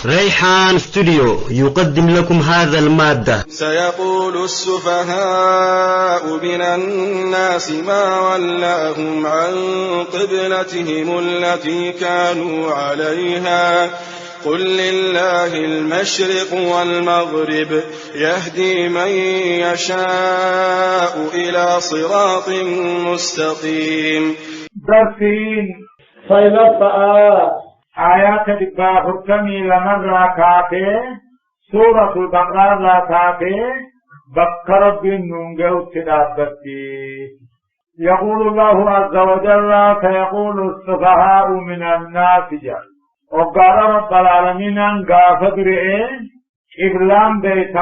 ريحان ستوديو يقدم لكم هذا المادة. سيقول السفهاء من الناس ما ولاهم عن قبلتهم التي كانوا عليها قل لله المشرق والمغرب يهدي من يشاء إلى صراط مستقيم. درسين صيلة آيات دبا فرقمي لمن راكاته سورة البقرة راكاته بكر بن نونجو تدابتي. يقول الله عز وجل فيقول السفهاء من الناس جل وقال رب العالمين أن قافت رئي إبلام بيت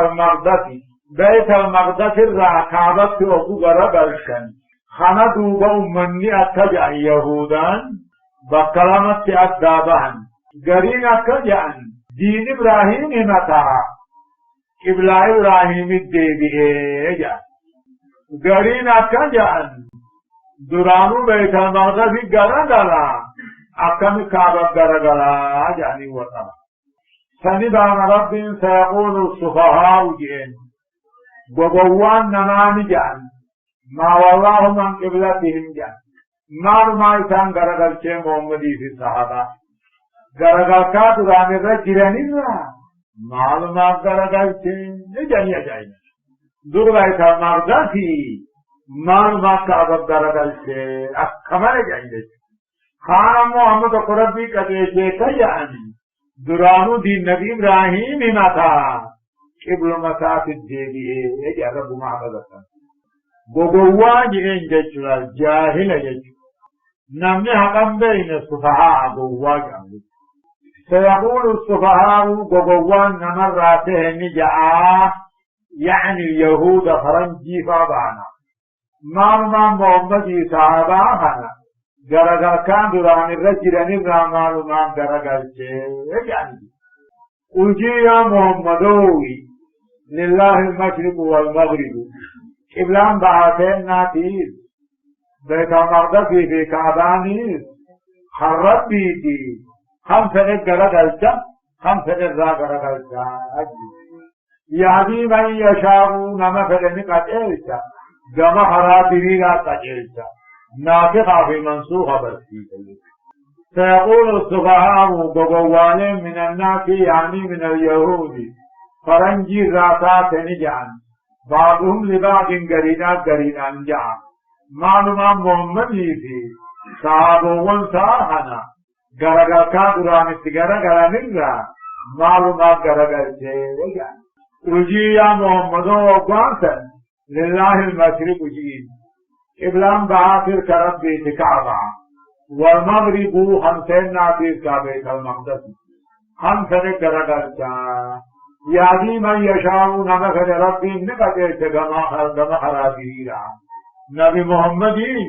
المقدس الراكابت وقال بلشن خندوا بأمني أتجع يهودان بكلمت أدابان قرين أكجعن دين إبراهيم متى إبلا إبراهيم الديبئي قرين أكجعن درانو بيت المقدس قرقلا أكم كعبة قرقلا يعني وطا سندان رب سيقول السفهاء جئن وقوان نمان جعن ما والله من قبلتهم جعن ما إسان غرغل چه محمدی في صحابة غرغل کا دوران رجرانی نا ما غرغل چه جانی جائی دورای تھا مردی ما کا غرغل چه اکمل جائی خان محمد قربی کدے چه کیانی دورانو دی نبی ابراہیم ما تھا قبل مساجد دی یہ رب محمد گوگوان جن جاهل يجو نمني حقم بين السفهاء قواجا سيقول السفهاء قوان نمراته نجاء يعني اليهود فرنجي فابانا معلوما محمد صحابانا غرغر كان دوران الرجل نبرا معلوما غرغر يعني قلجي يا محمدوي لله المشرق والمغرب إبلام بعثين ناتيز بيت المقدس في كعبانيز خرب بيتي خمسة غرقلتا خمسة غرقلتا يهدي من يشاء نما فلنك أجلتا جمع حرابيرا تجلتا نافقة في منسوخة برسيطة سيقول السفهاء بقوان من الناس يعني من اليهود فرنجي ذاتات نجعن بعضهم لبعض قرينا جعن معلوما محمد في صحابون صاحنا غرغر کا دوران غرغر نگرا معلوما غرغر چه رجي يا محمد وقانتن لله المشرق جين إبلام بعاثر كرب بيت كعبة والمغرب خمسين ناطير كبيت المقدس خمسة غرغر چا يهدي من يشاء نمخد ربي نقدر تغمى خرابيرا نبي محمدين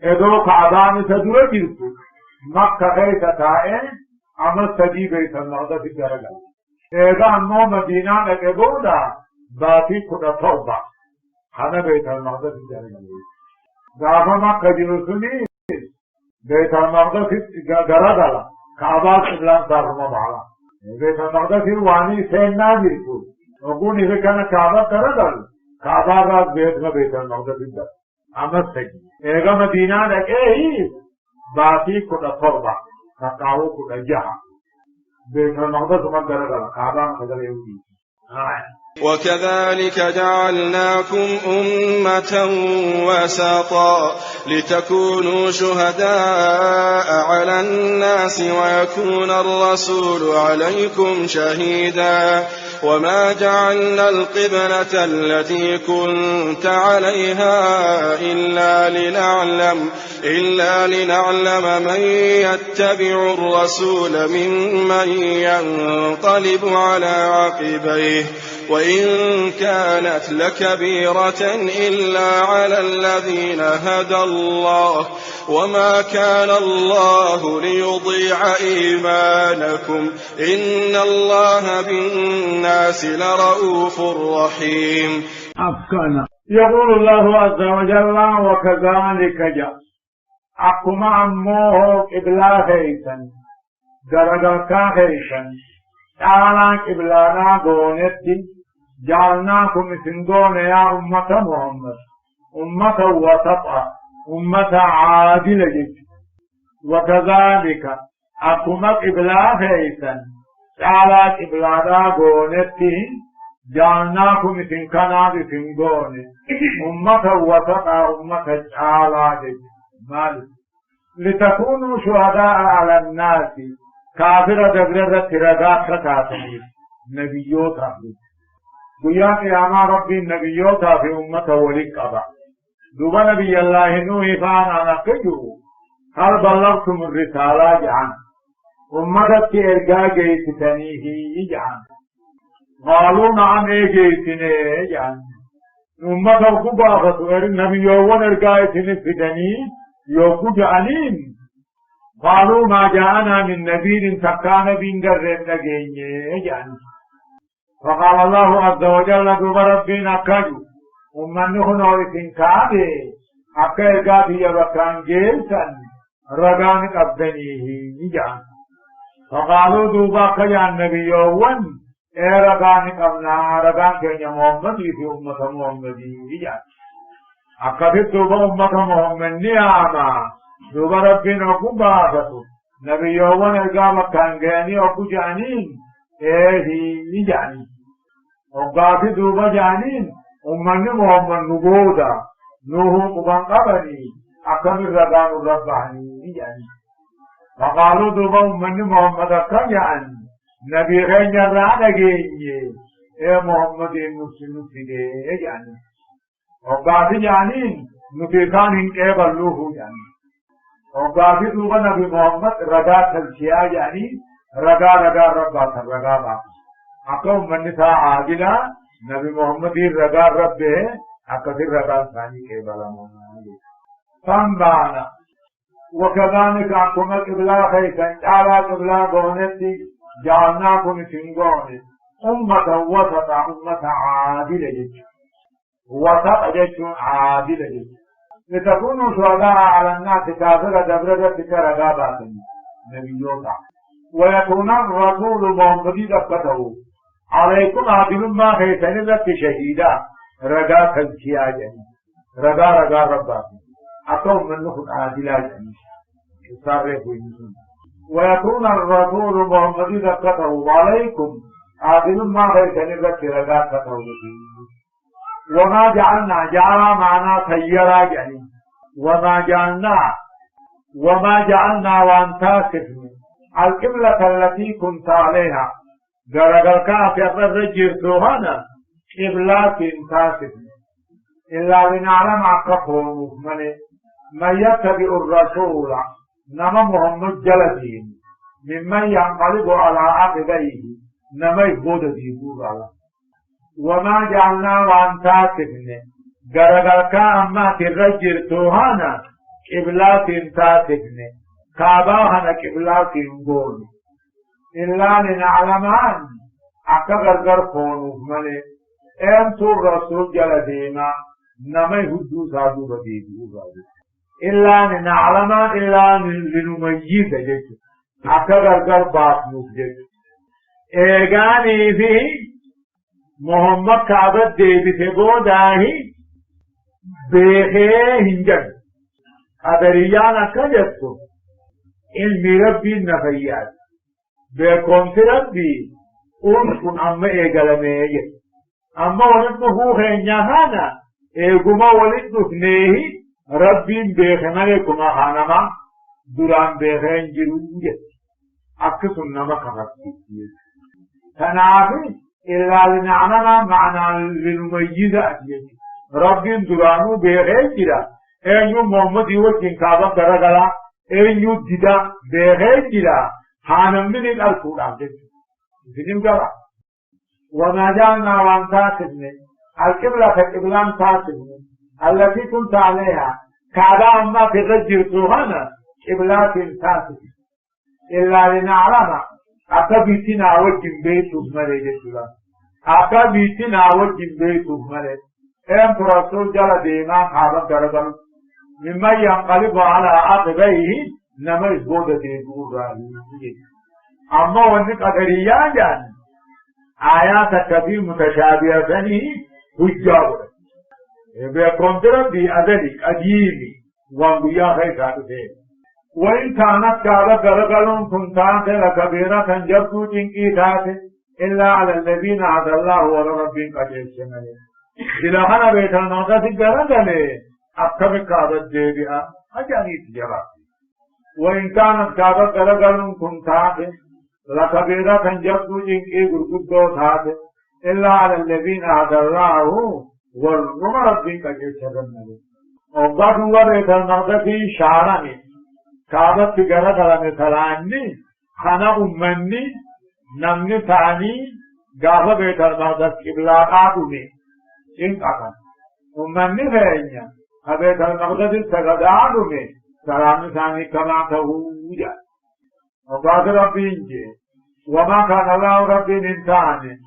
ادو كعبان سدور جلتو مكة غيث تائن عمل سدي بيت المقدس درجة اذا انو مدينة لقبودا باتي كنا توبة خانا بيت المقدس درجة غافة مكة جلسوني بيت المقدس درجة كعبان سبلان دارما بعلا بيت المقدس واني سينا جلتو وقوني إذا كان كعبة درجة كعبة راس بيت المقدس درجة أمس سجي إذا مدينة لك إيه باتي كنا طربة تقاو كنا جها بيت المقدس مقدرة كعبة مقدرة يودي وكذلك جعلناكم أمة وسطا لتكونوا شهداء على الناس ويكون الرسول عليكم شهيدا وما جعلنا القبلة التي كنت عليها إلا لنعلم من يتبع الرسول ممن ينقلب على عقبيه وإن كانت لكبيرة إلا على الذين هدى الله وما كان الله ليضيع إيمانكم إن الله بالناس لرؤوف رحيم. يقول الله عز وجل وكذلك جاء أقوم أموه إبلا خيسا درجة خيسا تعالى قبلانا قونتي جعلناكم سنقون يا أمة محمد أمة وسطا أمة عادلة جد وكذلك أقوم قبلا فيسا تعالى قبلانا قونتي جعلناكم سنقنا بسنقون أمة وسطا أمة تعالى جد مالك لتكونوا شهداء على الناس كافر دبرة تردات ختاتني نبيوت ربي قيا قياما ربي النبيوت في أمة ولك أبا دوبا نبي الله نوح فانا نقجو هل بلغتم الرسالة جعان أمتك إرقا جيتنيه جعان قالوا نعم جيتني جعان أمتك قبافة النبيوون إرقا جيتني يوكو جعانين قالوا ما جاءنا من نبي سكان بين قرر نجيني جعان فقال الله عز وجل دوب ربنا كجو ومن نورثين كابي أكيد قابي يبكان جيسا رغان قبنيه جعان فقالوا دوبا كجا النبي يوون رغان قبنا رغان كينيا محمد في أمة محمد جعان أكيد دوبا أمة محمد نعما دوبا ربنا قبافتو نبي يوون ارقام كان جاني وكو جانين هي جاني وقافي دوبا جانين أمني محمد نبودا نوح قبان قبني أكمل رقام رباني جاني فقالوا دوبا أمني محمد كان نبي غين رانا جيني محمد المسلم سيدي جاني وقافي جانين نتيقان انك بلوه جاني وقافي دوبا نبي محمد رقا تلشيا جاني رقا ربا رقا باقي أقوم من نساء عاجلا نبي محمد رقا ربه أكثر رقا ثاني كيبالا محمد فانبانا وكذلك أنكم القبلة خيسا على قبلة قونتي جعلناكم سنقون أمة وسطا أمة عادلة جد وسط جد عادلة جد لتكونوا شهداء على الناس كافرة دبرة كرقابات نبيوتا ويكون الرسول محمد دفته عليكم عادل ما خيسن لك شهيدا رقا تزكيا جني رقا ربا أقوم من نخد عادلا جني ويكون الرسول محمد دفته عليكم عادل ما خيسن لك رقا تزكيا وما جعلنا جعل معنا سيرا جني وما جعلنا وانتاسفني القبلة التي كنت عليها درجة في الرجل سوهنا قبلات تاسفني إلا لنعلم عقبه من يتبع الرسول نما محمد جلدين ممن ينقلب على عقبيه نما يبود ديبور على وما جعلنا وانتاسفني درجة أما في الرجل سوهنا قبلات تاسفني كاباهنا قبلات نقول إلا لنعلم أن أكبر فونوف ملي أنتو الرسول جل ديما نما يهدو سادو بديدو إلا لنعلم إلا لنميز جيش أكبر باطنوف جيش إيغاني فيه محمد كعبت ديبي تقوداهي بيخيه هنجد أدريانا كجدتو علم ربي النفيات بكونت ربي أنكم أما إيقلمي أما ولدنه خينيانا إيقما ولدنه نيه ربي بيخنالكم أخانما دران بيخين جروجة أكسن نما كفتي تنافي إلا لنعلم معنى لنميز أجيب ربي درانو بيخين جرا أيو محمد يوكين كابا درغلا أيو ديدا بيخين جرا حانم من الألفون عبدالله فينم قرأ وما جعلنا وانتاسبني القبلة القبلان تاسبني التي كنت عليها كعدا أما في غجر سوهنا قبلات تاسبني إلا لنعلم أكبتنا وجن بيته مريد السلام أكبتنا وجن بيته مريد أنت رسول جل ديما حابب دربل مما ينقلب على عقبيه نما يزبود ديدور رأيه أما وأن قدريان جان آيات كثير متشابهة حجاب بيكون ربي أذلك أجيبي وانبياء خيرات ذلك وإن كانت كذا غرغلون كنتان لكبيرة جبتو جنكي إلا على الذين عد الله وربهم قد يسمني إلى هنا بيت المقدس غرغله أكتب كذا جيبها أجاني تجرا وإن كانت كذا غرغلون كنتان لكبيرة جبتو جنكي غرغدو ثاته إلا على الذين عد الله وربهم قد يسمني وقد هو بيت المقدس شعرني كابت غرغله مثلاني خنا أمني نمني ثاني غافة بيت المقدس قبلة آدمي إن كان أمني فينيا بيت المقدس سجد آدمي سلام ثاني كما تهوجا وقال ربي إنجي وما كان الله ربي إنسان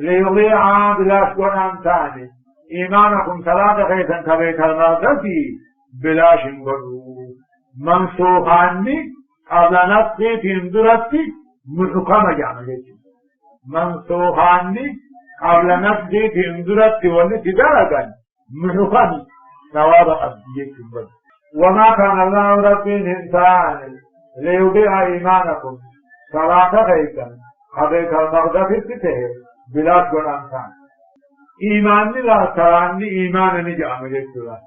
ليضيع بلا شكر أمثاني إيمانكم صلاة خيثا كبيت المقدس بلا شنقر منسوخاني قبل نفسي في اندرتي محكمة جامعة منسوخاني قبل نفسي في اندرتي والتي درجا محكمة ثواب أبديك وما كان الله ربي الإنسان ليضيع إيمانكم صلاة خيثا قبيت المقدس تتهر بلا شكر أمثان إيماني لا تراني إيمانني جامعة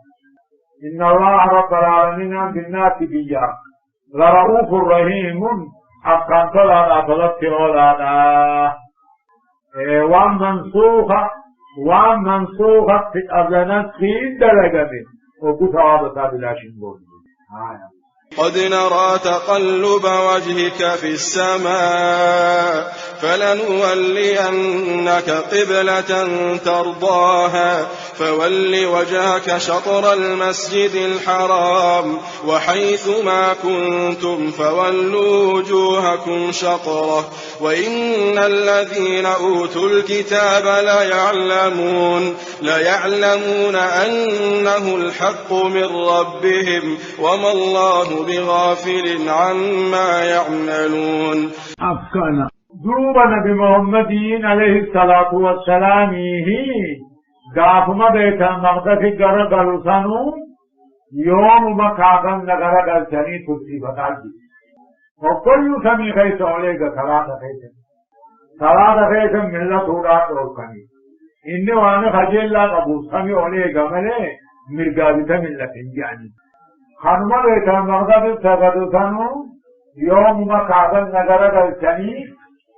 إن الله رب العالمين بالناس بيا لرؤوف رحيم أبقى طلع طلبت أولادا وان منسوخة في أبلانات في درجة وقلت هذا بلا شنبون قد نرى تقلب وجهك في السماء فلنولينك قبلة ترضاها فول وجهك شطر المسجد الحرام وحيث ما كنتم فولوا وجوهكم شطره وإن الذين أوتوا الكتاب ليعلمون أنه الحق من ربهم وما الله بغافل عما يعملون أفكنا دوب نبي محمد عليه الصلاة والسلام قافما بيت المقدس غرغل سنو يوم مكاغن غرغل سني ترسي بتاجي وكل سمي خيس عليك صلاة خيس ملة ثورات روكني إنه وانا خجل لا قبو سمي عليك ملي مرقابة ملة يعني خانما بيت المقدس غرغل سنو يوم مكاغن غرغل سني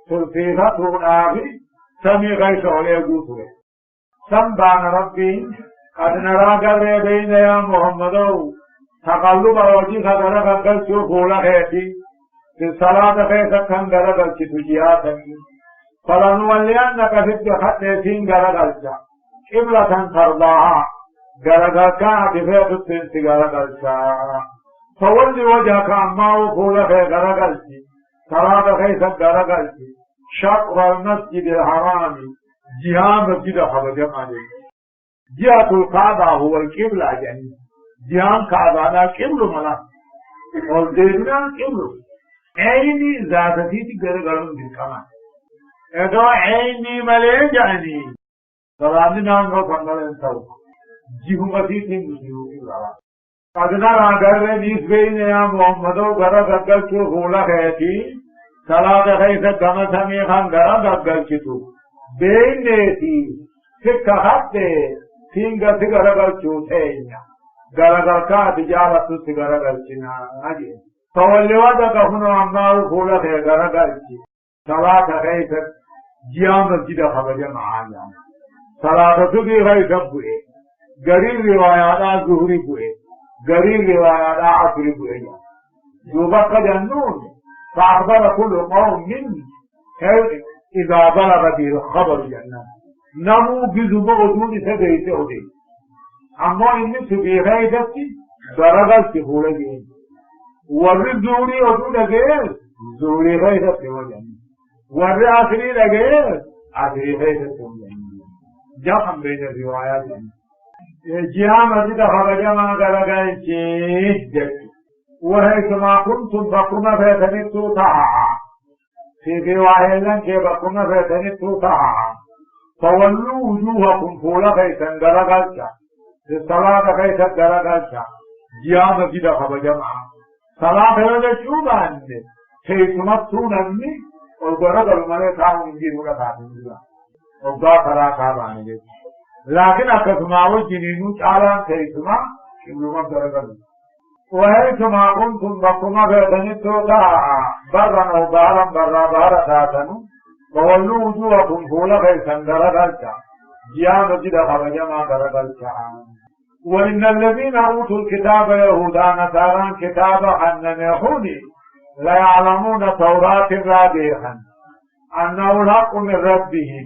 ترسي بتاجي سمي خيس عليك غوثه سبحان ربي قد نرى قرر بين يا محمد تقلب وجهك غرغل شوفولا خيتي في الصلاة خيتك كان غرغل تجياتك فلنولينك في خطيتين غرغل قبلة ترضاها غرغل كان بفيت التنس غرغل فولي وجهك عما وفولا خيت غرغل صلاة خيتك غرغل شطر المسجد الحرام جهة مسجد حبجة مالي جهة الكعبة هو القبلة يعني جهة كعبة لا قبل ملا والدينا قبل عيني ذاتي تقرقلون بالكمان ادو عيني ملي يعني سلامي نام رو فنگلن تاو جهة مسجد قبلة قد نرى قرر نيس بين يا محمدو غرغل شوفولا خيتي صلاة خيث كما سميخان غرغل شتو بينتي سكة حتى سينغا سيغرغل شوتينا غرغل كا تجارة سيغرغل شنا أجي فولي وجهك هنا عمّا فولا خي غرغل شي صلاة خيث جيام مسجد خبجة معايا صلاة سبي خيث بوئي غريب روايات ظهري بوئي غريب روايات عصري بوئي يوبق جنون فأخبر كل قوم من إذا بلغ به الخبر جنة نمو بذوب أدود سبيت أدي أما إني سبيغي دفتي درغل سهولة جين والرزوري أدود غير زوري غير دفتي وجنة والرأسري غير أسري غير دفتي وجنة جمع بين الروايات جهة مسجد خرج ما غرغل شيء دفتي وهي كما كنتم فكما فيتنبتوا تعا في واحدا كيبكم فيتني توقع فولوا وجوهكم فولا خيسا درقلتا في الصلاة خيسا درقلتا جيام كده خبجمع صلاة يوجد شوبان خيسمتون أمني والقرد الملك عاون يجيب لك عبد الله وقا فراقا بانجي لكن أكثما وجنينو تعالى خيسما كبلوما درقلتا وهيثما كنتم بكما فيتني توقع برا أو بارا برا بارا تاتنو وولوا وجوهكم فولا خيسا درقلتا جيام كده خبجمع درقلتا وإن الذين أوتوا الكتاب يهودا نصارى كتاب حنميخوني لا يعلمون توراة رابيخا أنه الحق من ربهم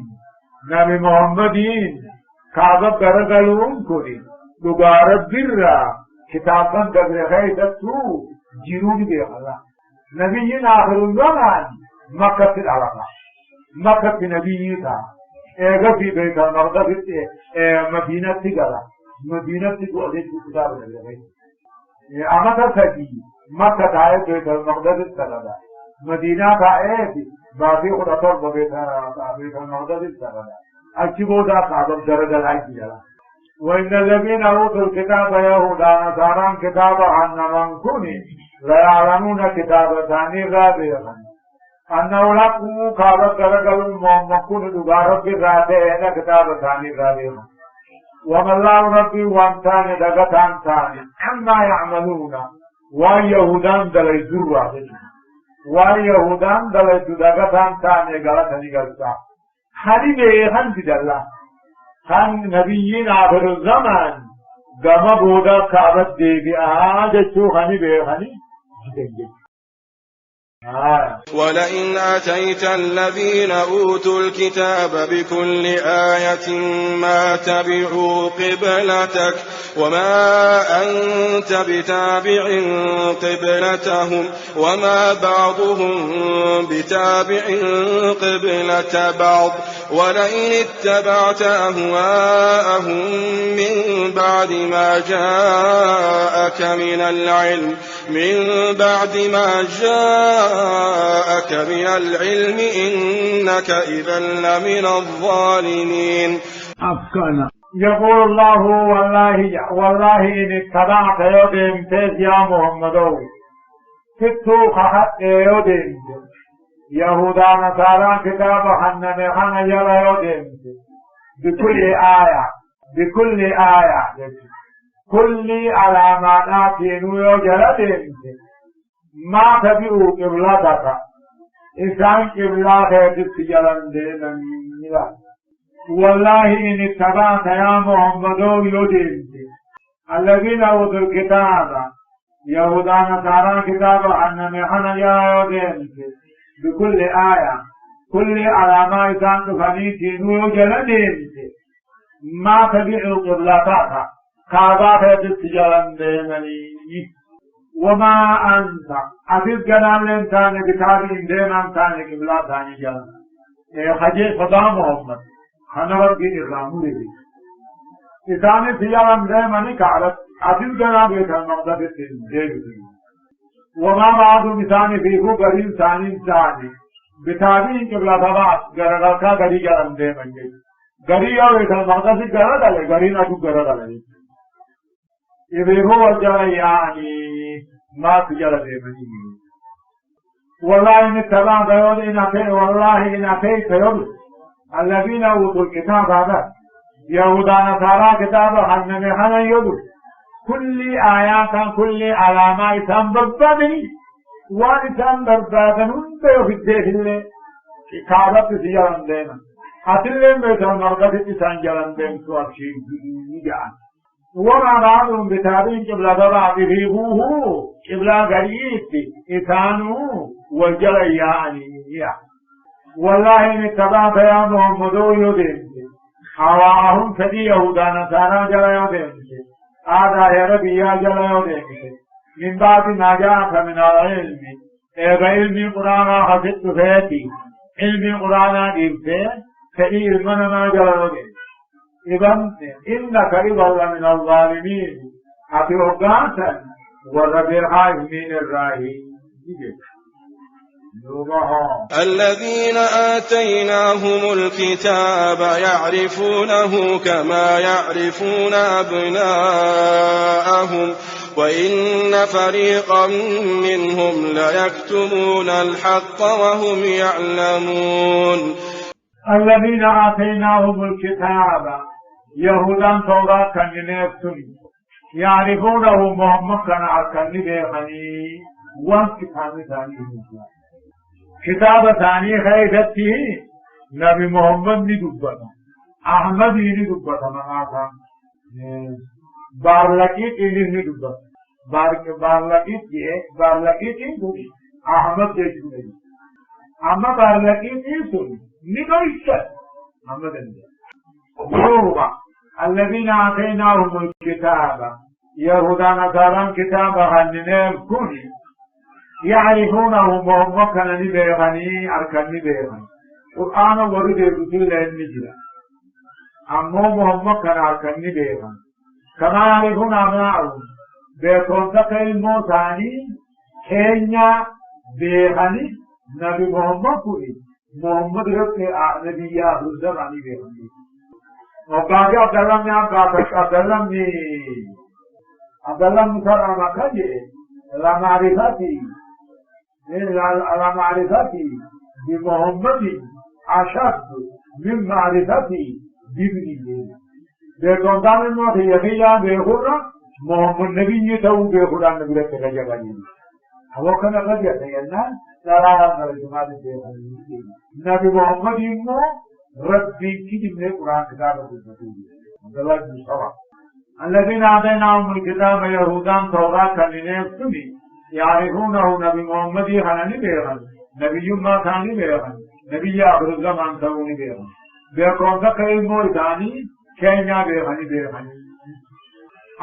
نبي محمدين كعبت برقلون كوري لقارب برا كتابا قبل خيطتو جيرون بيخلا نبيين آخر الزمان مكة العرقة مكة نبييتا ايغا في بيت المقدس مدينة تقرأ مدينة تقول كتاب النبي أما تسجي مكة تعيد بيت المقدس السلام مدينة تعيد باقي خطر بيت المقدس السلام أجيبوا ذا كتاب درجة العجلة وإن الذين أوتوا الكتاب يهودا نصارى كتاب عن من كوني لا يعلمون كتاب ثاني رابعا أنه لكم كتاب درجة المؤمنون دبارة بالراتين كتاب ثاني رابعا وما الله ربي وانتاني دقتان تاني عما يعملون ويهودان دلي دروا ويهودان دلي دقتان تاني غلطني غلطا حديث خنت دلا خان نبيين آخر الزمان قام بودا كعبت دي بآجة خاني بيخاني جدنجي ولئن أتيت الذين أوتوا الكتاب بكل آية ما تبعوا قبلتك وما أنت بتابع قبلتهم وما بعضهم بتابع قبلة بعض ولئن اتبعت أهواءهم من بعد ما جاءك من العلم إنك إذا لمن الظالمين. أفكنا يقول الله والله إن اتبعت يودم تيز يا محمد فتو خحت يودم يهودا نصارى كتاب حنم خان يلا يودم بكل آية كل علامات يوجد ما تبعوا قبلتك إنسان قبلة خيرت جلن دينا ملا والله إن اتبعت يا محمد يودين الذين أوتوا الكتاب يهودا نصارى كتاب حنم خان يودين بكل آية كل علامات إنسان تفنيتين يوجد ما تبعوا قبلتك كعبات التجارة دينني وما أنت أفيد جنام لإنسان بكتاب دينام ثاني قبلة ثاني جنام خجي خدا محمد خنور کی إقرام لدي إنسان التجارة دينني كعبت أفيد جنام بكتاب دينني وما بعض مثال فيه قريب ثاني بكتابين قبلة ثبات غرغلقا غري جنام دينني غري أو المقدس غرغل غري نتو غرغل إذا هو جل يعني ما تجل بمني والله إن اتبعت والله إن أتيت يد الذين أوتوا الكتاب هذا يهودا نصارى كتاب حنم خان يد كل آيات كل علامات تنبربني وان تنبربن في الدين كتابت سيان دينا أتلم بيت المرقد سانجلن بين سوارشين نجان وما بعضهم بتابين قبلة بعضه قبلة غريب إثانوا والجل يعني والله إن اتبعت يا محمد يدين هواهم فدي يهودا نصارى جل يدين هذا يا ربي يا جل يدين من بعد ما جاءك من العلم علم قرآن حفظت فيتي علم قرآن جبت فدي علمنا ما جل يدين إذن إنك إذا من الظالمين أتوقعتا والرب الحاج من الراهي الذين آتيناهم الكتاب يعرفونه كما يعرفون أبناءهم وإن فريقا منهم ليكتمون الحق وهم يعلمون. الذين آتيناهم الكتاب يهودا توراة كنينيفتم يعرفونه محمد كان أركني بيغني وان كتاب ثاني كتاب ثاني خيفتي نبي محمد ندبتا أحمد ندبتا مغاتا بارلقيت ندبتا بارلقيت أحمد جيشوني أما بارلقيت سن نقايشت أحمد نجا الذين آتيناهم الكتاب يهودا نصارى كتاب هننيل كوني يعرفونه محمد كان نبيغني أركني بيغني قرآن ورد رسول النجرة أما محمد كان أركني بيغني كما يعرفون أبناءهم بيكون تقيمو ثاني كينيا بيغني نبي محمد كوني محمد رب نبي يهود زماني بيغني وقال عبدالله مثلا ما كان على معرفتي بمحمد أشد من معرفتي بابنه بيكون دام ما في يخيا بيخورا محمد نبي يتو بيخورا نبي رب كجباني هو كان قد يتينا لا نرجمات نبي محمد يمو ربي كتب من القرآن كتابه عبدالله بن سبع الذين آتيناهم الكتاب يهودا توراة كنينيفتم يعرفونه نبي محمد خانني بيغن نبي ما ثاني بيغن نبي آخر الزمان ثوني بيغن بيكون تقيل مويتاني كينيا بيغن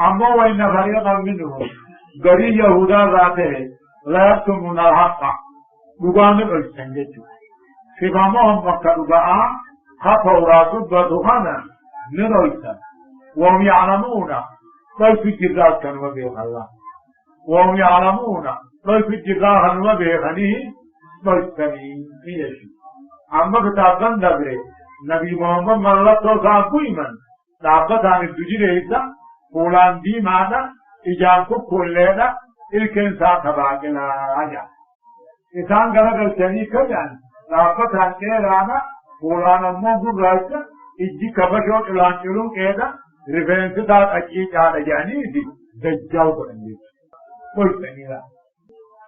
أما وإن فريقا منهم غري يهودا ذاته لا يكتمون الحق لغان السنجد ففهمهم مكتبا خطورات بدخنا نرويتا وهم يعلمون كيف الجزاء كانوا بيغن الله وهم يعلمون كيف الجزاء كانوا بيغني مستمعين فيشي أما كتاباً دبره نبي محمد مالله توسع قيماً دابت عن الدجير إيسا قولان دي ماذا إجانكو كلنا إلكن ساتباقنا آجا إسان غرق الشريكة جان دابت عن إيرانا قولان أمو رأيسا إجي كبشو إلان إلون إيدا رفرنس دات أكيد على جاني دي دجاو برنجي قلت أنيرا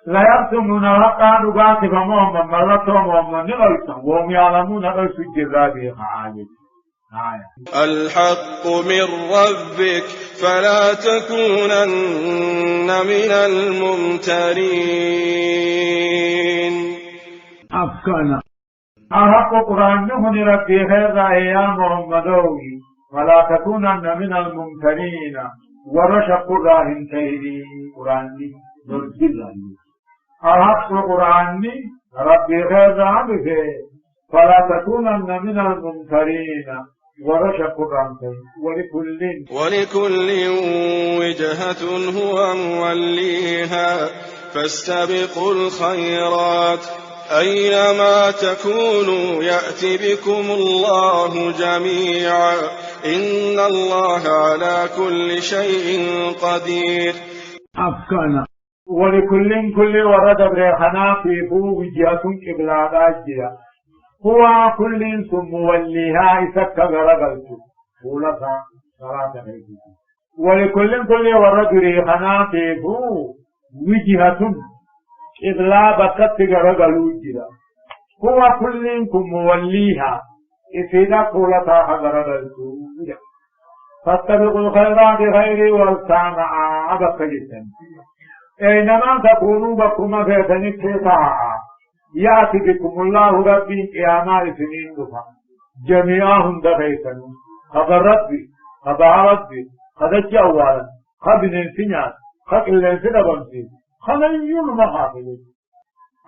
لا يرسمون حقا نقاط فمهم ملتهم وهم نغلطا وهم يعلمون غير الجزاء بخعاجة الحق من ربك فلا تكونن من الممترين. أفكنا الحق قرآن من ربي هذا يا محمدوي فلا تكونن من الممترين ورشق قرآن تهدي قرآن نرجل الحق القرآن ربي غير عبده فلا تكونن من الممترين ورشق قرآن ولكل وجهة هو موليها فاستبقوا الخيرات أينما تكونوا يأتي بكم الله جميعا إن الله على كل شيء قدير. أفكنا ولكل ورد بريحنا في بو وجهة قبلات أجيا هو كل ثم موليها إسكا غرقلت قولتا صلاة غيبه ولكل ورد بريحنا في بو وجهة قبلا بكت غرقلوا جرا هو كل ثم موليها إسيدا قولتا غرقلت فاتبقوا الخيرات خير والسامع أبقى جدا أينما تكونوا بكم فيتنك ساعة يأتي بكم الله ربي قياما سنين دفع جميعهم دخيتن خبرت بي خبرت بي خدت أولا خبن سنات خبن سنبنسي خليون مخافل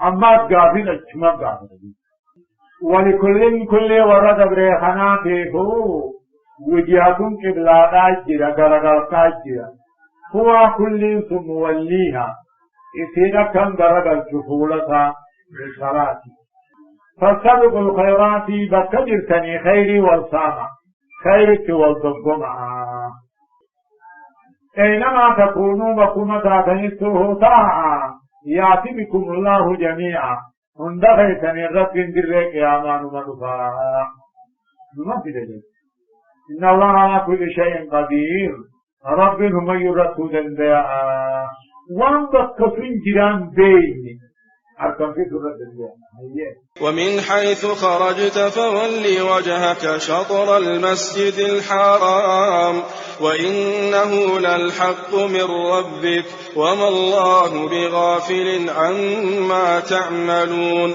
أما تقابل اجتماع قابل ولكل ورد بريخنا فيهو وجهكم قبلات أجرى غرغلت أجرى هو كل ثم موليها إذا كان غرغل الجفولة للصلاة فاستبقوا الخيرات بكجرتني خيري والصامة خيرك والضبمة أينما تكونوا وكما تنسوه طاعة يأتي بكم الله جميعا اندخيتني الرب درك يا مان مدفع ما في ذلك إن الله على كل شيء قدير رب هم يرسول البيع وان بكفين جيران بيني أركم في سورة البيع ومن حيث خرجت فول وجهك شطر المسجد الحرام وإنه للحق من ربك وما الله بغافل عما تعملون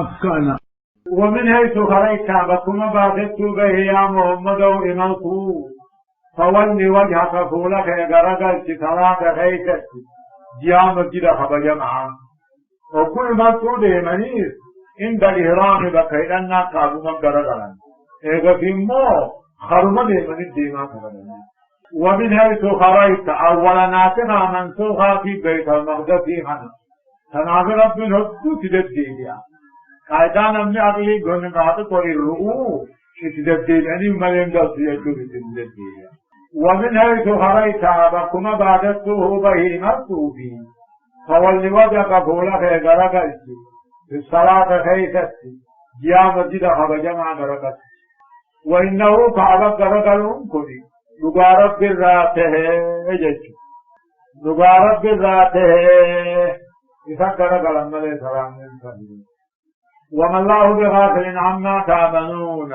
أفكانا ومن حيث خرجت بكم باغت به يا محمد وإمامكم فول وجهك فولك يقرق صلاة خيتك جاء مسجد خبر معا وكل ما تودي منيس عند الإهرام بكيرنا قابوما قرقلا إذا في مو خرم دي من الديما خبرنا ومن حيث خرجت أولا ناتنا منسوخا في بيت المقدس هنا تناظرت من هدو تدديديا قائدان أمني أقلي قلن راتق ورئو تدديدني ملين دلسي يجب تدديديا ومن حيث خرجت بكما بعدته بهيمته فيه فول وجهك فولك غرقت في الصلاة خيست جاء مسجد خبجمع غرقت وإنه كعبت غرقلهم كني نقارب بالذاته اجج نقارب بالذاته إذا غرقل ملي سلام وما الله بغافل عما تعملون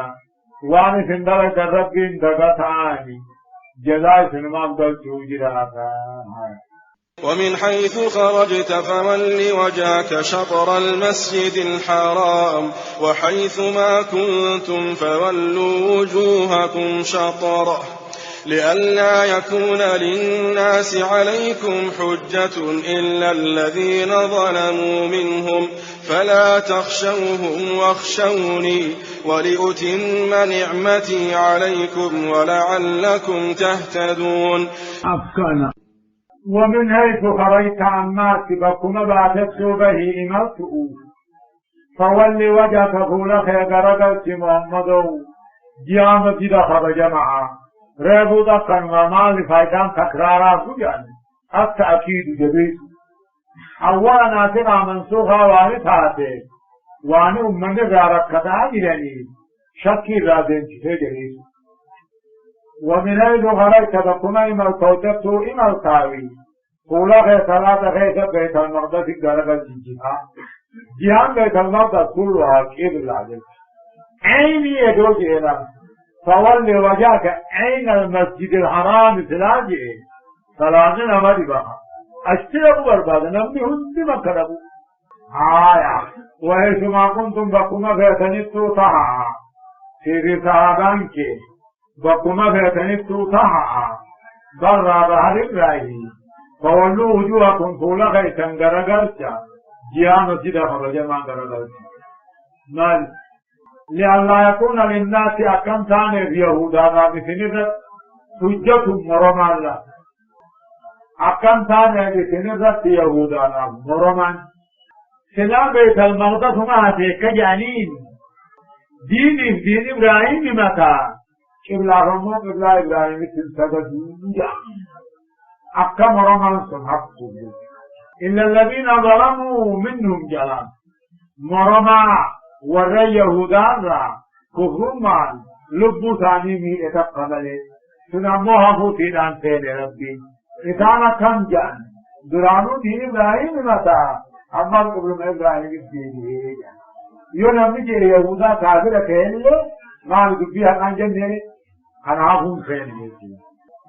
وأن سندلك الرب دقتاني جزاء سنمان دلتو جراتا ومن حيث خرجت فول وجهك شطر المسجد الحرام وحيث ما كنتم فولوا وجوهكم شطره لئلا يكون للناس عليكم حجة إلا الذين ظلموا منهم فلا تخشوهم واخشوني ولأتم نعمتي عليكم ولعلكم تهتدون أفكانا ومن حيث خرجت عما سبكم بعثت به إمرته فول وجهك فولك يقرقلت محمد جاء مسجد خرج معه ريبو دقن ومال فايدان تكرارا سجان التأكيد جبيس أولا ناتنا منسوخا واني تاته واني أمني غاركتا جلني شكي رادين جته جليس ومن حيث خرجت بكما إمرتوتتو إمرتاوي فولك صلاة خيث بيت المقدس غرقل جنجها جهان بيت المقدس كلها كيب العجل عيني يدو جيلا فول وجهك عين المسجد الحرام سلاجئ سلاجنا مربها اشتركوا بربادا نمني هندي مكربوا وحيث ما كنتم بكما فيتنفتوا طهعا في رسابانك بكما فيتنفتوا طهعا برا بحر إبراهيم فولوا وجوهكم فولا غيثا غرغرشا جيا مسجد خرج ما غرغرشا مال لئلا يكون للناس أكم ثاني في يهودا بسنة حجة مرمان الله أكم ثاني بسنة في يهودا مرمان سلام بيت المقدس ما هتيك جانين دين إبراهيم متى قبل رمو قبل إبراهيم تنسجد أكم مرمان سنحقوا إلا الذين ظلموا منهم جلال مرمان ورى يهودان را كفرمان لبو ثاني مي اتقبل سنموها فوتيدان فين ربي إتانا كم جان درانو دين إبراهيم متا أما قبل إبراهيم الدين يونمي جي يهودا كافر فين ما نقبي هنان جنة هنافون فين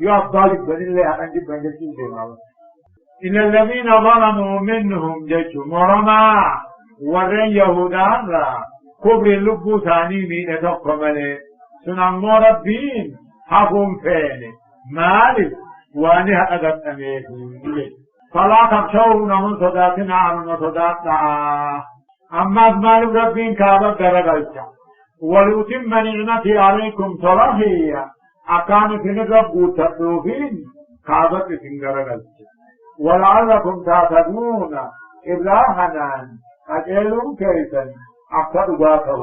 يو أفضل بني اللي هنان جي بنجسين ديما إن الذين ظلموا منهم جيشو مرما ورن يهودان را كبر اللبو ثاني مين اتقمله سنمو ربين حقهم فين مالك واني حقت اميكم فلا تخشوهم من صداتنا عن صداتنا اما مالك ربين كابت درقلتا ولأتم نعمتي عليكم صلاحية اقام في الرب تطلوفين كابت في درقلتا ولعلكم تعتدون إبراهنان أجلهم كيسا أكثر باته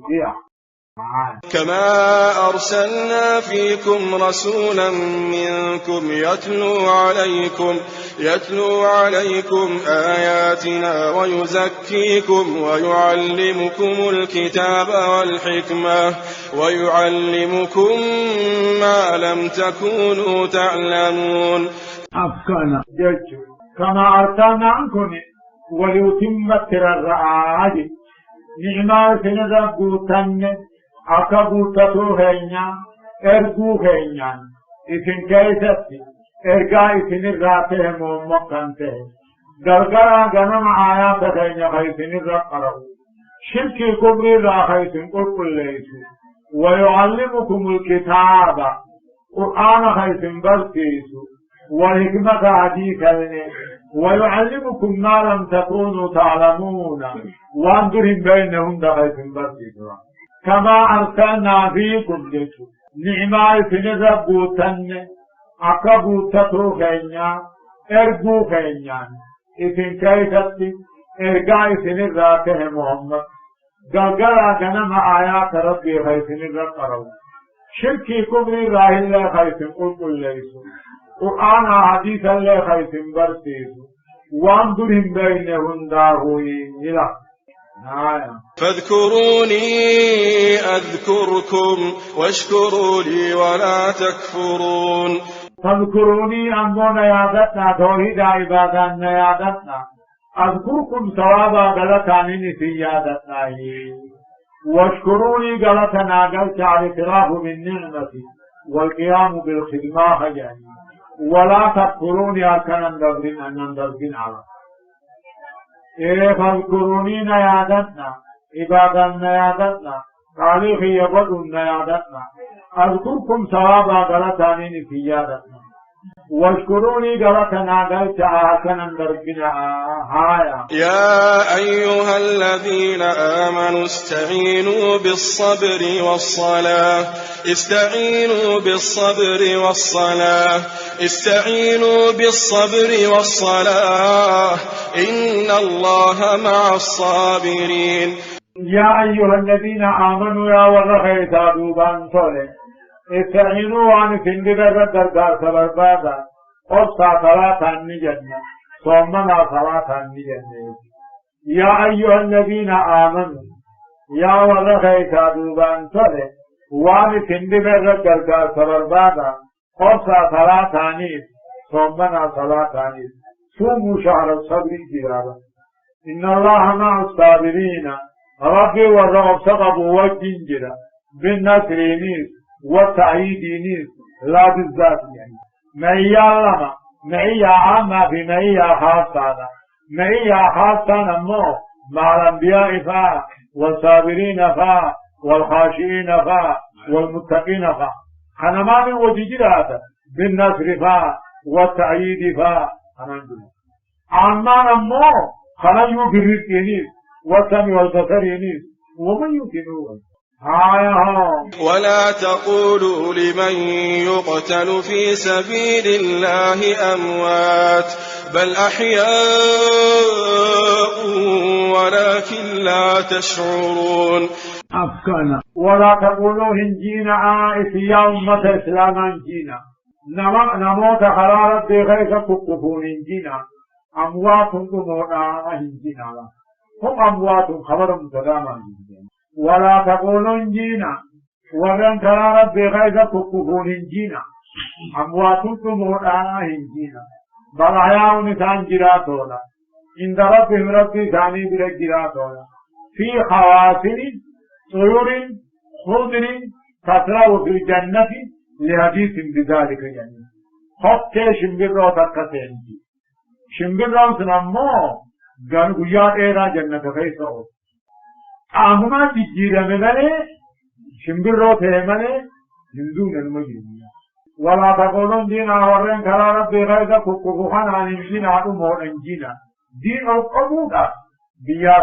فيه كما أرسلنا فيكم رسولا منكم يتلو عليكم آياتنا ويزكيكم ويعلمكم الكتاب والحكمة ويعلمكم ما لم تكونوا تعلمون. أفكنا كما أرسلنا عنكم وليتم الرعاج نعمة سنرى akka guuttatuu keenya erguu keenyaan isin keessatti ergaa isinirraa ta'e moommoo kan ta'e gargaraa ganama aayaata keenya ka isinirra qara'u shirkii kufriirraa ka isin qulqulleessu wayu'allimukumul kitaaba qur'aana ka isin barsiisu walhikmata hadiisallee ويعلمكم ما لم تكونوا تعلمون وانظرهم بينهم دخلتم برسيسوا كما أرسلنا فيكم جيتو نعمة سنرى بوتن أكبو تتو خينيا إرقو خينيا إذن كيفتي إرقاء سنرى كه محمد قلقلا جنم آيات ربي خي سنرى قروا شركي كبري راه الله خيسن قل ليسو قرآن حديث الله خيسن برسيسو وانظرهم بينهم داهوي إلى فاذكروني أذكركم واشكروا لي ولا تكفرون. فاذكروني أمونا يادتنا توحيد عبادنا يادتنا أذكركم ثوابا غلطانين في يادتنا واشكروني غلطنا قلت على الاعتراف بالنعمة والقيام بالخدمة يعني ولا تكفروني أكن أندرجين على فاذكروني نيادتنا عبادنا نيادتنا تاريخ يبدو نيادتنا أذكركم ثوابا غلطانين في يادتنا واشكروني غلطنا قلت آكنا درجنا هايا. يا أيها الذين آمنوا استعينوا بالصبر والصلاة إن الله مع الصابرين. يا أيها الذين آمنوا يا ورخي تادوبان صالح استعينوا عن سندر الدرجة سبربادا أبصى صلاة النجنة صومنا صلاة النجنة. يا أيها الذين آمنوا يا ورخي تادوبان صالح وعن سندر الدرجة سبربادا أبصى صلاة النجنة صومنا صلاة النجنة. صوموا شهر الصبر جرابا إن الله مع الصابرين. ربي والرغب سقبوا والجنجرة بالنصر نيس والتعيد نيس لا بالذات يعني معيا لما معيا عامة في معيا خاصة معيا خاصة نمو مع الأنبياء فا والصابرين فا والخاشعين فا والمتقين فا خنمان وججرات بالنصر فا والتعيد فا عما نمو خنيو في الرزق نيس والسمع والبصر ينيس ومن يمكنه. ولا تقولوا لمن يقتل في سبيل الله أموات بل أحياء ولكن لا تشعرون. أفكنا ولا تقولوا هنجينا يا أمة إسلام هنجينا نموت حرارة بغير كفون هنجينا أموات تمونا هنجينا هم أموات خبر متداما ولا تقولوا انجينا ورن ترى ربي غيظ كفون انجينا أموات تمونا انجينا بل أحياء نسان جراتونا عند ربهم ربي ثاني برك جراتونا في خواسر طيور خضر تسرع في الجنة لحديث بذلك يعني خط شمبرو تكتين شمبرو سنمو gan guyyaa dheeraa jannata keessa oolu. Qaamumaan jijjiirame malee shimbirroo ta'e malee hinduu nama jiru. Walaa taqooloon diinaa warreen karaa rabbii keessa kukkufu kanaan hin diinaa dhumoodhan jiina. Diin ol qabuudhaaf biyya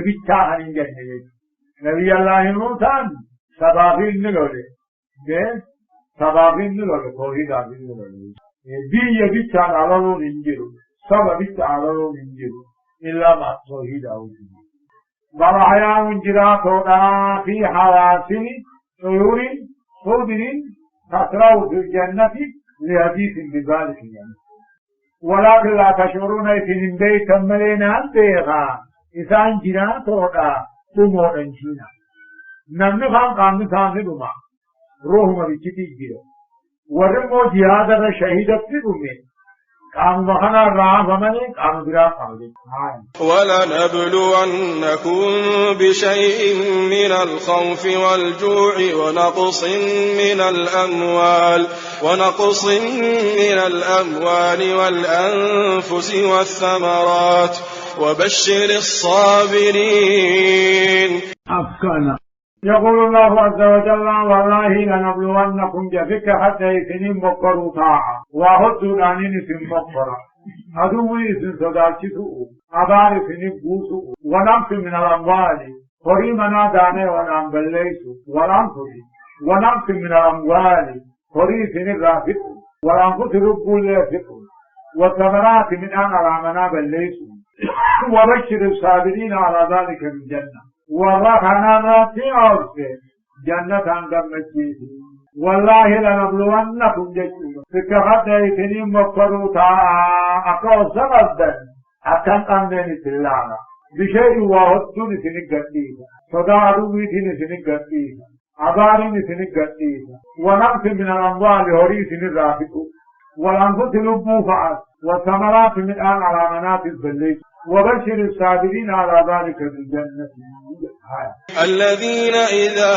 bichaa kan hin jenne jechuudha. Nabiyyallaahi Muusaan sabaafiin ni lole. Sabaafiin ni lole toohiidhaaf ni lole. Biyya bichaan aloluun hin jiru. Saba bicha aloluun hin jiru. إلا مع التوحيد أو الدين برحيا جراتنا في حواسن طيور خضر تسرع في الجنة لحديث بذلك يعني ولكن لا تشعرون إذن بيت ملينا بيغا إذا جراتنا تمور انجينا نمني خان قامن ثاني دما روح مريكتي جيرا ورمو جهاد شهيدت دمي قام مخنا رام فمني قام برا قامل ولنبلونكم بشيء من الخوف والجوع ونقص من الأموال والأنفس والثمرات وبشر الصابرين أفكانا يقول الله عز وجل والله لنبلونكم جفك حتى يسنين مقروا طاعة وهدوا لانين سن مقرا أدوي سن صدارتسوا أبار سن بوسوا ونمس من الأموال قريمنا دانه ونام بليسوا ونمس من الأموال قريم سن الرافقوا والأنفس ربوا ليفقوا والثمرات من أن رامنا بليسوا وبشر الصابرين على ذلك من جنة والله خناناتي أرسل جنة عندما مجيسي والله لنبلونكم جيسي فكفت ايتنين مقروا أقو سبدا أكن أمنين سلانا بشيء وهدون سنقديسا صداروا سنقديسا أبارين سنقديسا ونمس من الأموال هوري سنرافقوا والأنفس لبوا فعل والثمرات من آن على منافذ بالليل وبشر الصابرين على ذلك بالجنة الذين إذا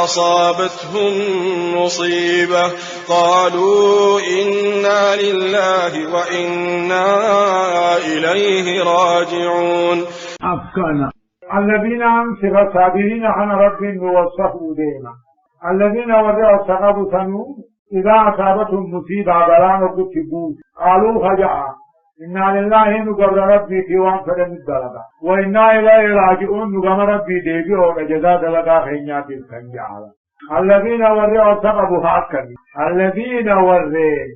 أصابتهم مصيبة قالوا إنا لله وإنا إليه راجعون أفكانا الذين أمسك الصابرين عن رب ووصفوا ديما الذين ورعوا سقطوا سنو إذا أصابتهم مصيبة بلان وكتبوا قالوا خجعا إنا لله نقر ربي تيوان فلن الدلقا وإنا إليه راجعون نقم ربي ديبئو لجزا دلقا خينيات الخنجعالا الذين ورعوا سقبوا حقا الذين ورين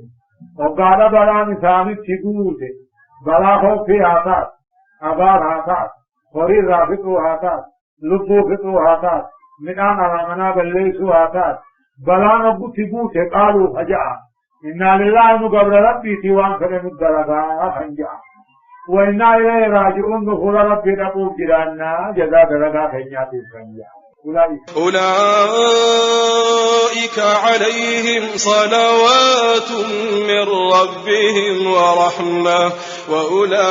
وقال بلان ثاني تقوت بلا خوف في هاتات أبار هاتات خرير رافقوا هاتات لبو فتوا هاتات من أنا رمنا بليسوا هاتات بلا نبو تقوت قالوا فجأة إنا لله نقر ربي تيوان فلن الدلقا خنجعا وإنا إليه راجعون نقول ربي نقول جرانا جزا دلقا خينيات الخنجعالا أولئك عليهم صلوات من ربهم ورحمة وأولئك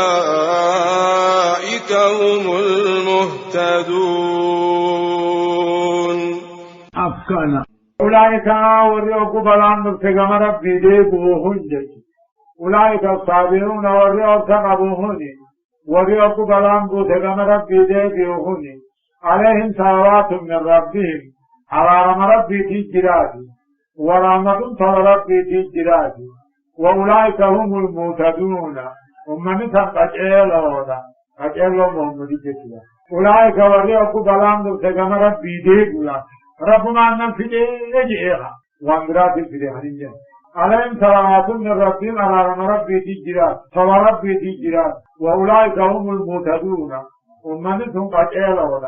هم المهتدون أفكانا أولئك وريوك بلان نبتغم ربي ديبوهن أولئك الصابرون وريوك تقبوهن وريوك بلان نبتغم ربي ديبوهن عليهم صلوات من ربهم على ربي تجراتي ورحمة ربي تجراتي وأولئك هم المهتدون ومن قجلوا محمد جسلا أولئك وريوك بلان نبتغم ربي ديبوهن ربما ننفذ يجئها وانقرات الفريحانية عليهم صلوات من ربهم على ربي تجرات ربي تجرات وأولئك هم المهتدون ومن قجلوا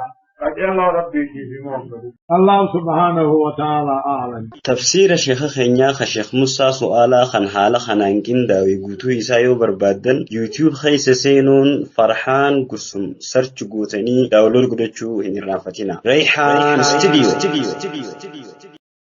الله سبحانه وتعالى أعلم تفسير شيخ خنيا خشيخ موسى سؤالا خنحالا خنانكين داوي قوتو إسايو بربادن يوتيوب خيس سينون فرحان قسم سرچ قوتني داولور قدوچو هنرافتنا ريحان استديو